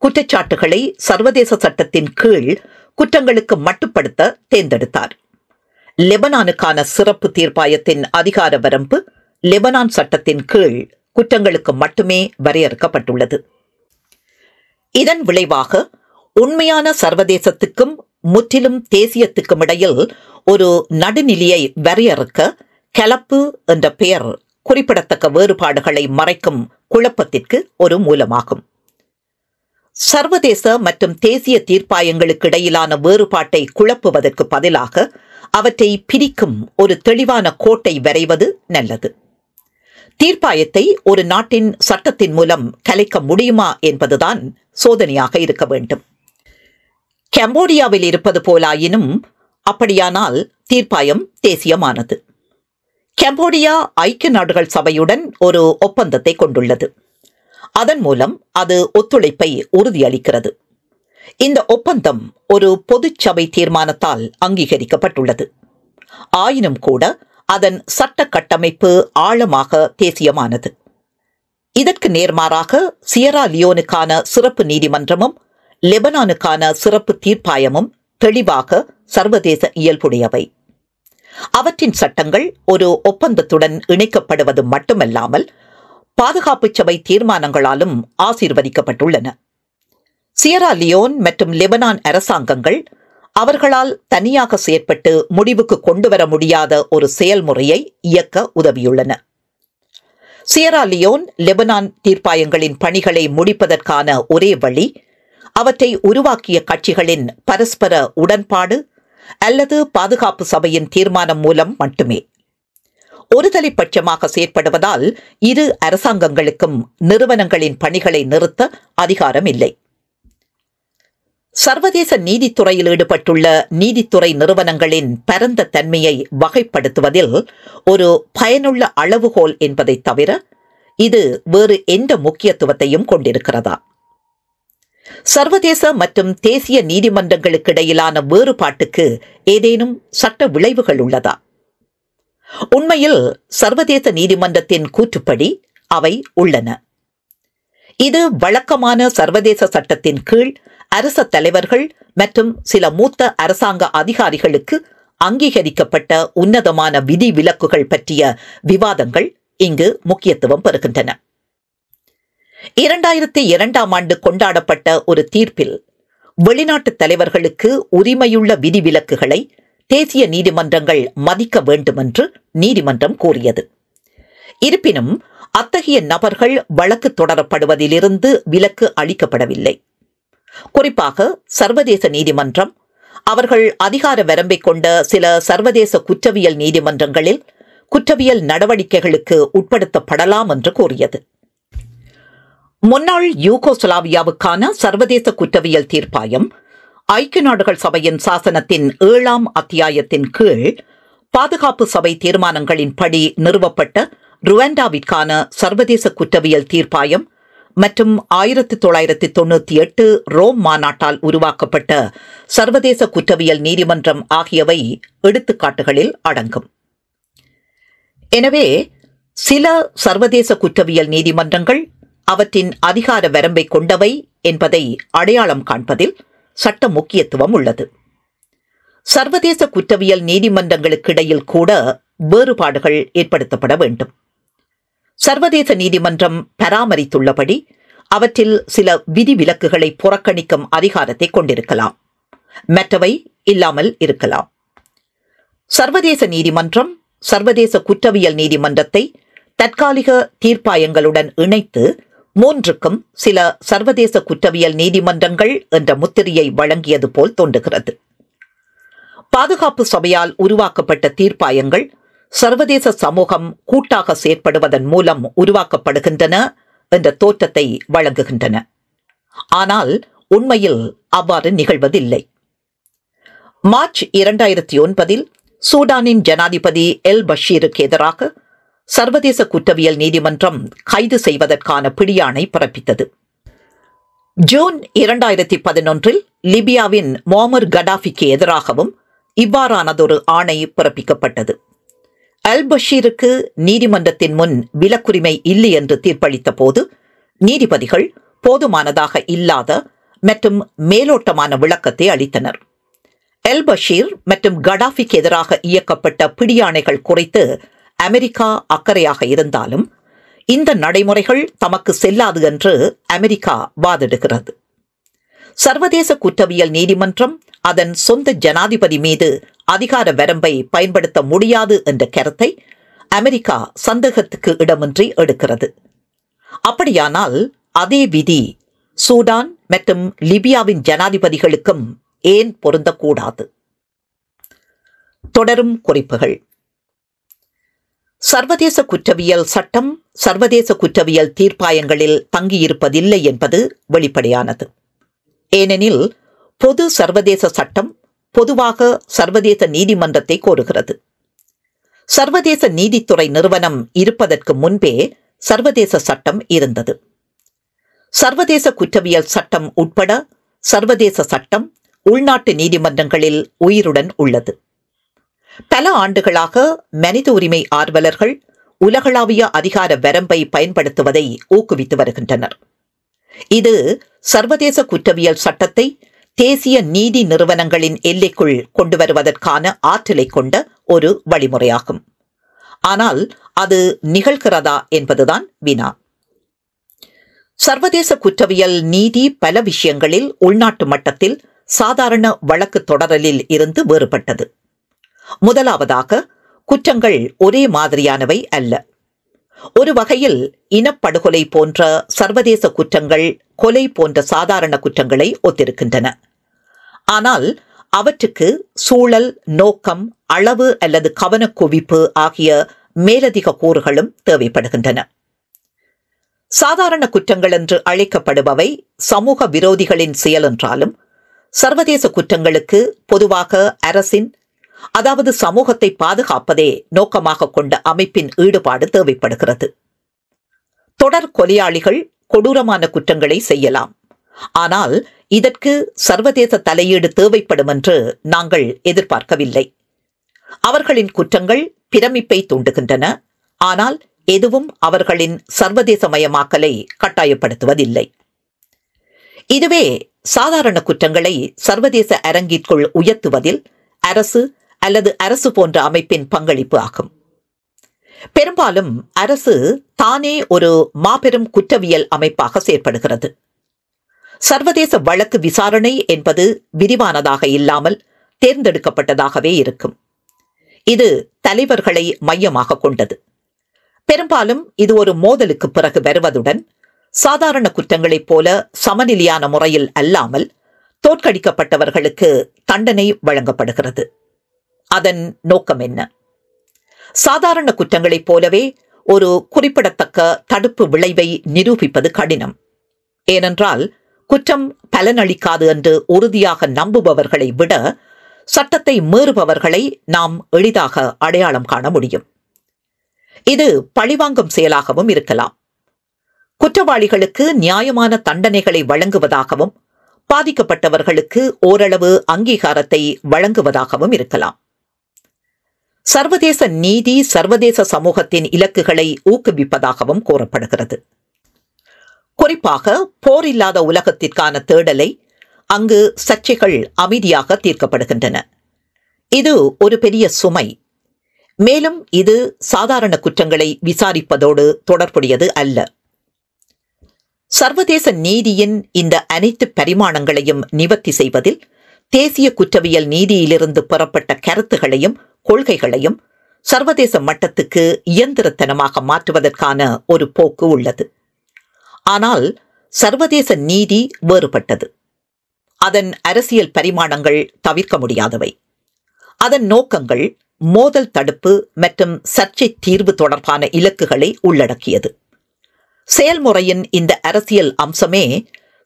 குற்றச்சாட்டுகளை சர்வதேச சட்டத்தின் கீழ் குற்றங்களுக்கு மட்டுப்படுத்த தேர்ந்தெடுத்தார். லெபனானுக்கான சிறப்பு தீர்ப்பாயத்தின் அதிகார வரம்பு லெபனான் சட்டத்தின் கீழ் குற்றங்களுக்கு மட்டுமே வரையறுக்கப்பட்டுள்ளது. இதன் விளைவாக உண்மையான சர்வதேசத்துக்கும் முற்றிலும் தேசியத்துக்கும் இடையில் ஒரு நடுநிலையை வரையறுக்க கலப்பு என்ற பெயர் குறிப்பிடத்தக்க வேறுபாடுகளை மறைக்கும் குழப்பத்திற்கு ஒரு மூலமாகும். சர்வதேச மற்றும் தேசிய தீர்ப்பாயங்களுக்கு இடையிலான வேறுபாட்டை குழப்புவதற்கு பதிலாக அவற்றை பிரிக்கும் ஒரு தெளிவான கோட்டை வரைவது நல்லது. தீர்ப்பாயத்தை ஒரு நாட்டின் சட்டத்தின் மூலம் கலைக்க முடியுமா என்பதுதான் சோதனையாக இருக்க வேண்டும். கம்போடியாவில் இருப்பது போலாயினும் அப்படியானால் தீர்ப்பாயம் தேசியமானது. கம்போடியா ஐக்கிய நாடுகள் சபையுடன் ஒரு ஒப்பந்தத்தை கொண்டுள்ளது. அதன் மூலம் அது ஒத்துழைப்பை உறுதியளிக்கிறது. இந்த ஒப்பந்தம் ஒரு பொது சபை தீர்மானத்தால் அங்கீகரிக்கப்பட்டுள்ளது. ஆயினும் கூட அதன் சட்ட கட்டமைப்பு ஆழமாக தேசியமானது. இதற்கு நேர்மாறாக சியரா லியோனுக்கான சிறப்பு நீதிமன்றமும் லெபனானுக்கான சிறப்பு தீர்ப்பாயமும் தெளிவாக சர்வதேச இயல்புடையவை. அவற்றின் சட்டங்கள் ஒரு ஒப்பந்தத்துடன் இணைக்கப்படுவது மட்டுமல்லாமல் பாதுகாப்பு சபை தீர்மானங்களாலும் ஆசீர்வதிக்கப்பட்டுள்ளன. சியரா லியோன் மற்றும் லெபனான் அரசாங்கங்கள் அவர்களால் தனியாக செயற்பட்டு முடிவுக்கு கொண்டுவர முடியாத ஒரு செயல்முறையை இயக்க உதவியுள்ளன. சியரா லியோன் லெபனான் தீர்ப்பாயங்களின் பணிகளை முடிப்பதற்கான ஒரே வழி அவற்றை உருவாக்கிய கட்சிகளின் பரஸ்பர உடன்பாடு அல்லது பாதுகாப்பு சபையின் தீர்மானம் மூலம் மட்டுமே. ஒருதலைப்பட்சமாக செயற்படுவதால் இரு அரசாங்கங்களுக்கும் நிறுவனங்களின் பணிகளை நிறுத்த அதிகாரம் இல்லை. சர்வதேச நீதித்துறையில் ஈடுபட்டுள்ள நீதித்துறை நிறுவனங்களின் பரந்த தன்மையை வகைப்படுத்துவதில் ஒரு பயனுள்ள அளவுகோல் என்பதை தவிர இது வேறு எந்த முக்கியத்துவத்தையும் கொண்டிருக்கிறதா? சர்வதேச மற்றும் தேசிய நீதிமன்றங்களுக்கு இடையிலான வேறுபாட்டுக்கு ஏதேனும் சட்ட விளைவுகள் உள்ளதா? உண்மையில் சர்வதேச நீதிமன்றத்தின் கூற்றுப்படி அவை உள்ளன. இது வழக்கமான சர்வதேச சட்டத்தின் கீழ் அரச தலைவர்கள் மற்றும் சில மூத்த அரசாங்க அதிகாரிகளுக்கு அங்கீகரிக்கப்பட்ட உன்னதமான விதி விலக்குகள் பற்றிய விவாதங்கள் இங்கு முக்கியத்துவம் பெறுகின்றன. 2002ஆம் ஆண்டு கொண்டாடப்பட்ட ஒரு தீர்ப்பில் வெளிநாட்டு தலைவர்களுக்கு உரிமையுள்ள விதிவிலக்குகளை தேசிய நீதிமன்றங்கள் மதிக்க வேண்டும் என்று நீதிமன்றம் கூறியது. இருப்பினும் அத்தகைய நபர்கள் வழக்கு தொடரப்படுவதிலிருந்து விலக்கு அளிக்கப்படவில்லை. குறிப்பாக சர்வதேச நீதிமன்றம் அவர்கள் அதிகார வரம்பை கொண்ட சில சர்வதேச குற்றவியல் நீதிமன்றங்களில் குற்றவியல் நடவடிக்கைகளுக்கு உட்படுத்தப்படலாம் என்று கூறியது. முன்னாள் யூகோஸ்லாவியாவுக்கான சர்வதேச குற்றவியல் தீர்ப்பாயம் ஐக்கிய நாடுகள் சபையின் சாசனத்தின் 7ஆம் அத்தியாயத்தின் கீழ் பாதுகாப்பு சபை தீர்மானங்களின்படி நிறுவப்பட்ட ருவாண்டாவிற்கான சர்வதேச குற்றவியல் தீர்ப்பாயம் மற்றும் 1998 ரோம் மாநாட்டால் உருவாக்கப்பட்ட சர்வதேச குற்றவியல் நீதிமன்றம் ஆகியவை எடுத்துக்காட்டுகளில் அடங்கும். எனவே சில சர்வதேச குற்றவியல் நீதிமன்றங்கள் அவற்றின் அதிகார வரம்பை கொண்டவை என்பதை அடையாளம் காண்பதில் சட்ட முக்கியத்துவம் உள்ளது. சர்வதேச குற்றவியல் நீதிமன்றங்களுக்கிடையில் கூட வேறுபாடுகள் ஏற்படுத்தப்பட வேண்டும். சர்வதேச நீதிமன்றம் பராமரித்துள்ளபடி அவற்றில் சில விதிவிலக்குகளை புறக்கணிக்கும் அதிகாரத்தை கொண்டிருக்கலாம், மற்றவை இல்லாமல் இருக்கலாம். சர்வதேச நீதிமன்றம் சர்வதேச குற்றவியல் நீதிமன்றத்தை தற்காலிக தீர்ப்பாயங்களுடன் இணைத்து 3க்கும் சில சர்வதேச குற்றவியல் நீதிமன்றங்கள் என்ற முத்திரையை வழங்கியது போல் தோன்றுகிறது. பாதுகாப்பு சபையால் உருவாக்கப்பட்ட தீர்ப்பாயங்கள் சர்வதேச சமூகம் கூட்டாக செயற்படுவதன் மூலம் உருவாக்கப்படுகின்றன என்ற தோற்றத்தை வழங்குகின்றன. ஆனால் உண்மையில் அவ்வாறு நிகழ்வதில்லை. மார்ச் 2009 சூடானின் ஜனாதிபதி எல் பஷீருக்கு எதிராக சர்வதேச குற்றவியல் நீதிமன்றம் கைது செய்வதற்கான பிடியாணை பிறப்பித்தது. ஜூன் 2011 லிபியாவின் முஅம்மர் கடாஃபிக்கு எதிராகவும் இவ்வாறானதொரு ஆணை பிறப்பிக்கப்பட்டது. அல் பஷீருக்கு நீதிமன்றத்தின் முன் விலக்குரிமை இல்லை என்று தீர்ப்பளித்த போது நீதிபதிகள் போதுமானதாக இல்லாத மற்றும் மேலோட்டமான விளக்கத்தை அளித்தனர். எல் பஷீர் மற்றும் கடாஃபிக்கு எதிராக இயக்கப்பட்ட பிடியாணைகள் குறித்து அமெரிக்கா அக்கறையாக இருந்தாலும் இந்த நடைமுறைகள் தமக்கு செல்லாது என்று அமெரிக்கா வாதிடுகிறது. சர்வதேச குற்றவியல் நீதிமன்றம் அதன் சொந்த ஜனாதிபதி மீது அதிகார வரம்பை பயன்படுத்த முடியாது என்ற கருத்தை அமெரிக்கா சந்தேகத்துக்கு இடமின்றி எடுக்கிறது. அப்படியானால் அதே விதி சூடான் மற்றும் லிபியாவின் ஜனாதிபதிகளுக்கும் ஏன் பொருந்தக்கூடாது? தொடரும் குறிப்புகள். சர்வதேச குற்றவியல் சட்டம் சர்வதேச குற்றவியல் தீர்ப்பாயங்களில் தங்கியிருப்பதில்லை என்பது வெளிப்படையானது. ஏனெனில் பொது சர்வதேச சட்டம் பொதுவாக சர்வதேச நீதிமன்றத்தை கோருகிறது. சர்வதேச நீதித்துறை நிறுவனம் இருப்பதற்கு முன்பே சர்வதேச சட்டம் இருந்தது. சர்வதேச குற்றவியல் சட்டம் உட்பட சர்வதேச சட்டம் உள்நாட்டு நீதிமன்றங்களில் உயிருடன் உள்ளது. பல ஆண்டுகளாக மனித உரிமை ஆர்வலர்கள் உலகளாவிய அதிகார வரம்பை பயன்படுத்துவதை ஊக்குவித்து வருகின்றனர். இது சர்வதேச குற்றவியல் சட்டத்தை தேசிய நீதி நிறுவனங்களின் எல்லைக்குள் கொண்டு வருவதற்கான ஆற்றலை கொண்ட ஒரு வழிமுறையாகும். ஆனால் அது நிகழ்கிறதா என்பதுதான் வினா. சர்வதேச குற்றவியல் நீதி பல விஷயங்களில் உள்நாட்டு மட்டத்தில் சாதாரண வழக்கு தொடரலில் இருந்து வேறுபட்டது. முதலாவதாக, குற்றங்கள் ஒரே மாதிரியானவை அல்ல. ஒரு வகையில் இனப்படுகொலை போன்ற சர்வதேச குற்றங்கள் கொலை போன்ற சாதாரண குற்றங்களை ஒத்திருக்கின்றன. ஆனால் அவற்றுக்கு சூழல், நோக்கம், அளவு அல்லது கவனக்குவிப்பு ஆகிய மேலதிக கூறுகளும் தேவைப்படுகின்றன. சாதாரண குற்றங்கள் என்று அழைக்கப்படுபவை சமூக விரோதிகளின் செயல் என்றாலும் சர்வதேச குற்றங்களுக்கு பொதுவாக அரசின், அதாவது சமூகத்தை பாதுகாப்பதே நோக்கமாக கொண்ட அமைப்பின் ஈடுபாடு தேவைப்படுகிறது. தொடர் கொலையாளிகள் கொடூரமான குற்றங்களை செய்யலாம். ஆனால் இதற்கு சர்வதேச தலையீடு தேவைப்படும் என்று நாங்கள் எதிர்பார்க்கவில்லை. அவர்களின் குற்றங்கள் பிரமிப்பை தூண்டுகின்றன, ஆனால் எதுவும் அவர்களின் சர்வதேசமயமாக்கலை கட்டாயப்படுத்துவதில்லை. இதுவே சாதாரண குற்றங்களை சர்வதேச அரங்கிற்குள் உயர்த்துவதில் அரசு அல்லது அரசு போன்ற அமைப்பின் பங்களிப்பு ஆகும். பெரும்பாலும் அரசு தானே ஒரு மாபெரும் குற்றவியல் அமைப்பாக செயற்படுகிறது. சர்வதேச வழக்கு விசாரணை என்பது விரிவானதாக இல்லாமல் தேர்ந்தெடுக்கப்பட்டதாகவே இருக்கும். இது தலைவர்களை மையமாக கொண்டது. பெரும்பாலும் இது ஒரு மோதலுக்கு பிறகு வருவதுடன் சாதாரண குற்றங்களைப் போல சமநிலையான முறையில் அல்லாமல் தோற்கடிக்கப்பட்டவர்களுக்கு தண்டனை வழங்கப்படுகிறது. அதன் நோக்கம் என்ன? சாதாரண குற்றங்களைப் போலவே ஒரு குறிப்பிடத்தக்க தடுப்பு விளைவை நிரூபிப்பது கடினம். ஏனென்றால் குற்றம் பலனளிக்காது என்று உறுதியாக நம்புபவர்களை விட சட்டத்தை மீறுபவர்களை நாம் எளிதாக அடையாளம் காண முடியும். இது பழிவாங்கும் செயலாகவும் இருக்கலாம். குற்றவாளிகளுக்கு நியாயமான தண்டனைகளை வழங்குவதாகவும் பாதிக்கப்பட்டவர்களுக்கு ஓரளவு அங்கீகாரத்தை வழங்குவதாகவும் இருக்கலாம். சர்வதேச நீதி சர்வதேச சமூகத்தின் இலக்குகளை ஊக்குவிப்பதாகவும் கூறப்படுகிறது. குறிப்பாக போர் இல்லாத உலகத்திற்கான தேடலை அங்கு சர்ச்சைகள் அமைதியாக தீர்க்கப்படுகின்றன. இது ஒரு பெரிய சுமை. மேலும் இது சாதாரண குற்றங்களை விசாரிப்பதோடு தொடர்புடையது அல்ல. சர்வதேச நீதியின் இந்த அனைத்து பரிமாணங்களையும் நிவர்த்தி செய்வதில் தேசிய குற்றவியல் நீதியிலிருந்து பெறப்பட்ட கருத்துகளையும் கொள்கைகளையும் சர்வதேச மட்டத்துக்கு இயந்திரத்தனமாக மாற்றுவதற்கான ஒரு போக்கு உள்ளது. ஆனால் சர்வதேச நீதி வேறுபட்டது. அதன் அரசியல் பரிமாணங்கள் தவிர்க்க முடியாதவை. அதன் நோக்கங்கள் மோதல் தடுப்பு மற்றும் சர்ச்சை தீர்வு தொடர்பான இலக்குகளை உள்ளடக்கியது. செயல்முறையின் இந்த அரசியல் அம்சமே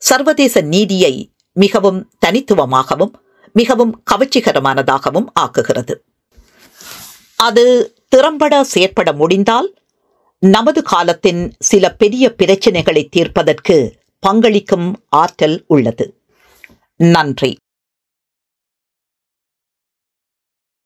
சர்வதேச நீதியை மிகவும் தனித்துவமாகவும் மிகவும் கவர்ச்சிகரமானதாகவும் ஆக்குகிறது. அது திறம்பட செயற்பட முடிந்தால் நமது காலத்தின் சில பெரிய பிரச்சனைகளை தீர்ப்பதற்கு பங்களிக்கும் ஆற்றல் உள்ளது. நன்றி.